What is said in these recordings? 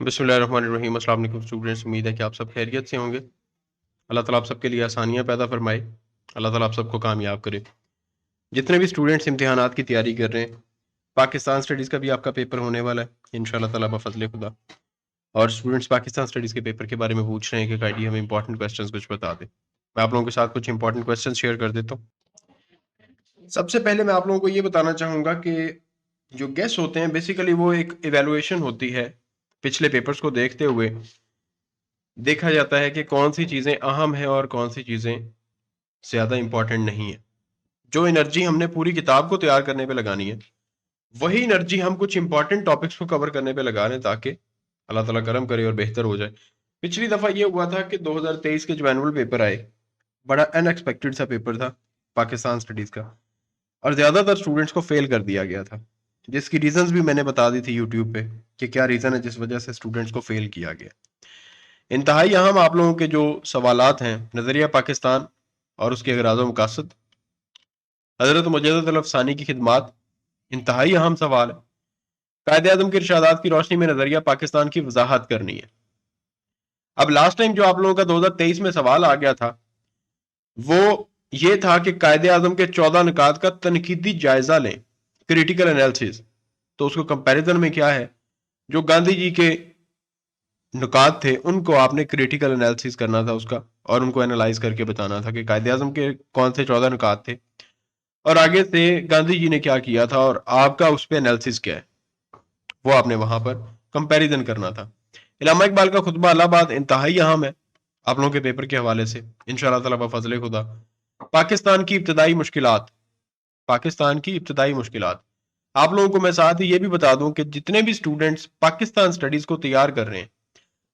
بسم اللہ الرحمن الرحیم۔ السلام علیکم اسٹوڈنٹس، امید ہے کہ آپ سب خیریت سے ہوں گے۔ اللہ تعالیٰ آپ سب کے لیے آسانیاں پیدا فرمائے، اللہ تعالیٰ آپ سب کو کامیاب کرے۔ جتنے بھی اسٹوڈنٹس امتحانات کی تیاری کر رہے ہیں، پاکستان اسٹڈیز کا بھی آپ کا پیپر ہونے والا ہے انشاءاللہ تعالیٰ بفضل خدا، اور اسٹوڈنٹس پاکستان اسٹڈیز کے پیپر کے بارے میں پوچھ رہے ہیں کہ قائدی ہمیں امپورٹنٹ کویسچنز کچھ بتا دیں۔ میں آپ لوگوں کے ساتھ کچھ امپورٹنٹ کویسچنز شیئر کر دیتا ہوں۔ سب سے پہلے میں آپ لوگوں کو یہ بتانا چاہوں گا کہ جو گیس ہوتے ہیں بیسیکلی وہ ایک ایویلویشن ہوتی ہے۔ پچھلے پیپرز کو دیکھتے ہوئے دیکھا جاتا ہے کہ کون سی چیزیں اہم ہیں اور کون سی چیزیں زیادہ امپورٹنٹ نہیں ہیں۔ جو انرجی ہم نے پوری کتاب کو تیار کرنے پہ لگانی ہے، وہی انرجی ہم کچھ امپورٹنٹ ٹاپکس کو کور کرنے پہ لگا لیں تاکہ اللہ تعالیٰ کرم کرے اور بہتر ہو جائے۔ پچھلی دفعہ یہ ہوا تھا کہ 2023 کے جو اینول پیپر آئے، بڑا ان ایکسپیکٹڈ سا پیپر تھا پاکستان اسٹڈیز کا، اور زیادہ تر اسٹوڈنٹس کو فیل کر دیا گیا تھا، جس کی ریزنز بھی میں نے بتا دی تھی یوٹیوب پہ کہ کیا ریزن ہے جس وجہ سے اسٹوڈنٹس کو فیل کیا گیا۔ انتہائی اہم آپ لوگوں کے جو سوالات ہیں، نظریہ پاکستان اور اس کے اغراض و مقاصد، حضرت مجدد الافسانی کی خدمات، انتہائی اہم سوال ہے۔ قائد اعظم کے ارشادات کی روشنی میں نظریہ پاکستان کی وضاحت کرنی ہے۔ اب لاسٹ ٹائم جو آپ لوگوں کا 2023 میں سوال آ گیا تھا وہ یہ تھا کہ قائد اعظم کے 14 نکات کا تنقیدی جائزہ لیں، کریٹیکل انالیسس۔ تو اس کو کمپیریزن میں کیا ہے، جو گاندھی جی کے نکات تھے ان کو آپ نے کریٹیکل انالیسس کرنا تھا اس کا، اور ان کو انالائز کر کے بتانا تھا کہ قائد اعظم کے کون سے 14 نکات تھے اور آگے سے گاندھی جی نے کیا کیا تھا اور آپ کا اس پہ انالیسس کیا ہے، وہ آپ نے وہاں پر کمپیریزن کرنا تھا۔ علامہ اقبال کا خطبہ الہ آباد انتہائی اہم ہے آپ لوگوں کے پیپر کے حوالے سے انشاءاللہ تعالیٰ بفضل خدا۔ پاکستان کی ابتدائی مشکلات، پاکستان کی ابتدائی مشکلات، آپ لوگوں کو میں ساتھ ہی یہ بھی بتا دوں کہ جتنے بھی اسٹوڈنٹس پاکستان اسٹڈیز کو تیار کر رہے ہیں،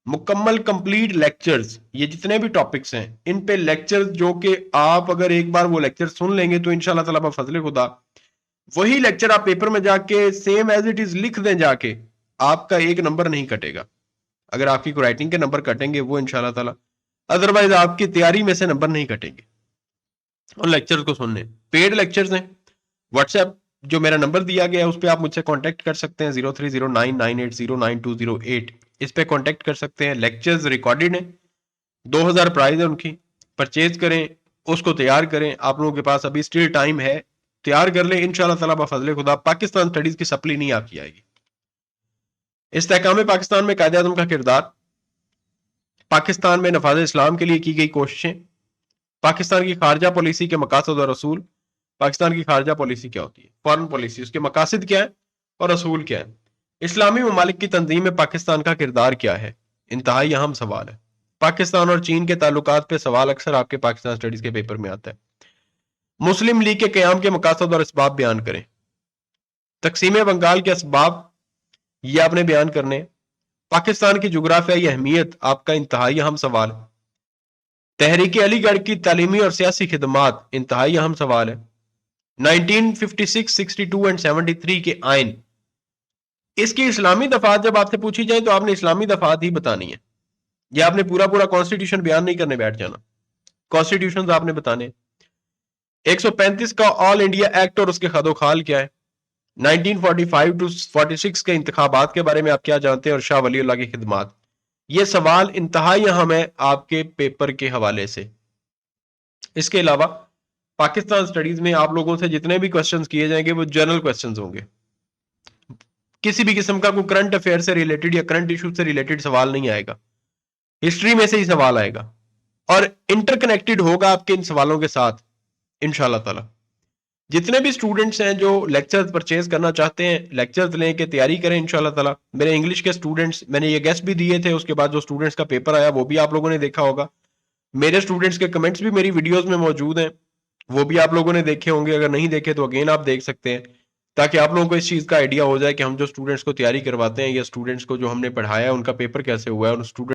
مکمل کمپلیٹ لیکچرز، یہ جتنے بھی ٹاپکس ہیں ان پہ لیکچرز، جو کہ آپ اگر ایک بار وہ لیکچر سن لیں گے تو انشاءاللہ تعالیٰ بفضل خدا وہی لیکچر آپ پیپر میں جا کے سیم ایز اٹ از لکھ دیں جا کے، آپ کا ایک نمبر نہیں کٹے گا۔ اگر آپ کی رائٹنگ کے نمبر کٹیں گے وہ انشاءاللہ تعالیٰ، ادروائز آپ کی تیاری میں سے نمبر نہیں کٹیں گے۔ ان لیکچرز کو سننے، پیڈ لیکچرز ہیں، واٹس ایپ جو میرا نمبر دیا گیا ہے اس پہ آپ مجھ سے کانٹیکٹ کر سکتے ہیں، 030998099208، اس پہ کانٹیکٹ کر سکتے ہیں۔ لیکچرز ریکارڈڈ ہیں، 2000 پرائز ہے ان کی، پرچیز کریں، اس کو تیار کریں۔ آپ لوگوں کے پاس ابھی اسٹل ٹائم ہے، تیار کر لیں انشاءاللہ تعالیٰ بفضل خدا۔ پاکستان اسٹڈیز کی سپلی نہیں آپ کی آئے گی۔ استحکام پاکستان میں قائد اعظم کا کردار، پاکستان میں نفاذ اسلام کے لیے کی گئی کوششیں، پاکستان کی خارجہ پالیسی کے مقاصد اور اصول۔ پاکستان کی خارجہ پالیسی کیا ہوتی ہے، فارن پالیسی، اس کے مقاصد کیا ہے اور اصول کیا ہے۔ اسلامی ممالک کی تنظیم میں پاکستان کا کردار کیا ہے، انتہائی اہم سوال ہے۔ پاکستان اور چین کے تعلقات پہ سوال اکثر آپ کے پاکستان اسٹڈیز کے پیپر میں آتا ہے۔ مسلم لیگ کے قیام کے مقاصد اور اسباب بیان کریں۔ تقسیم بنگال کے اسباب یہ آپ نے بیان کرنے۔ پاکستان کی جغرافیائی اہمیت آپ کا انتہائی اہم سوال ہے۔ تحریک علی گڑھ کی تعلیمی اور سیاسی خدمات، انتہائی اہم سوال ہے۔ 1956، 62 اور 73 کے آئین، اس کی اسلامی دفعات جب آپ سے پوچھی جائے تو آپ نے اسلامی دفعات ہی بتانی ہے، یہ آپ نے پورا کانسٹیٹیوشن بیان نہیں کرنے بیٹھ جانا، کانسٹیٹیوشنز آپ نے بتانے۔ 135 کا آل انڈیا ایکٹ اور اس کے خد و خال کیا ہے۔ 1945 ٹو 46 کے انتخابات کے بارے میں آپ کیا جانتے ہیں اور شاہ ولی اللہ کی خدمات۔ یہ سوال انتہائی اہم ہے آپ کے پیپر کے حوالے سے۔ اس کے علاوہ پاکستان سٹڈیز میں آپ لوگوں سے جتنے بھی کوسچنز کیے جائیں گے وہ جنرل کوسچنز ہوں گے، کسی بھی قسم کا کوئی کرنٹ افیئر سے ریلیٹڈ یا کرنٹ ایشو سے ریلیٹڈ سوال نہیں آئے گا، ہسٹری میں سے ہی سوال آئے گا اور انٹر کنیکٹڈ ہوگا آپ کے ان سوالوں کے ساتھ انشاءاللہ تعالی۔ جتنے بھی اسٹوڈنٹس ہیں جو لیکچرز پرچیز کرنا چاہتے ہیں، لیکچرز لیں کے تیاری کریں انشاءاللہ تعالی۔ میرے انگلش کے اسٹوڈنٹس، میں نے یہ گیسٹ بھی دیے تھے، اس کے بعد جو اسٹوڈنٹس کا پیپر آیا وہ بھی آپ لوگوں نے دیکھا ہوگا، میرے اسٹوڈنٹس کے کمنٹس بھی میری ویڈیوز میں موجود ہیں، وہ بھی آپ لوگوں نے دیکھے ہوں گے، اگر نہیں دیکھے تو اگین آپ دیکھ سکتے ہیں، تاکہ آپ لوگوں کو اس چیز کا آئیڈیا ہو جائے کہ ہم جو اسٹوڈنٹس کو تیاری کرواتے ہیں یا اسٹوڈنٹس کو جو ہم نے پڑھایا ہے ان کا پیپر کیسے ہوا ہے، اور اسٹوڈنٹ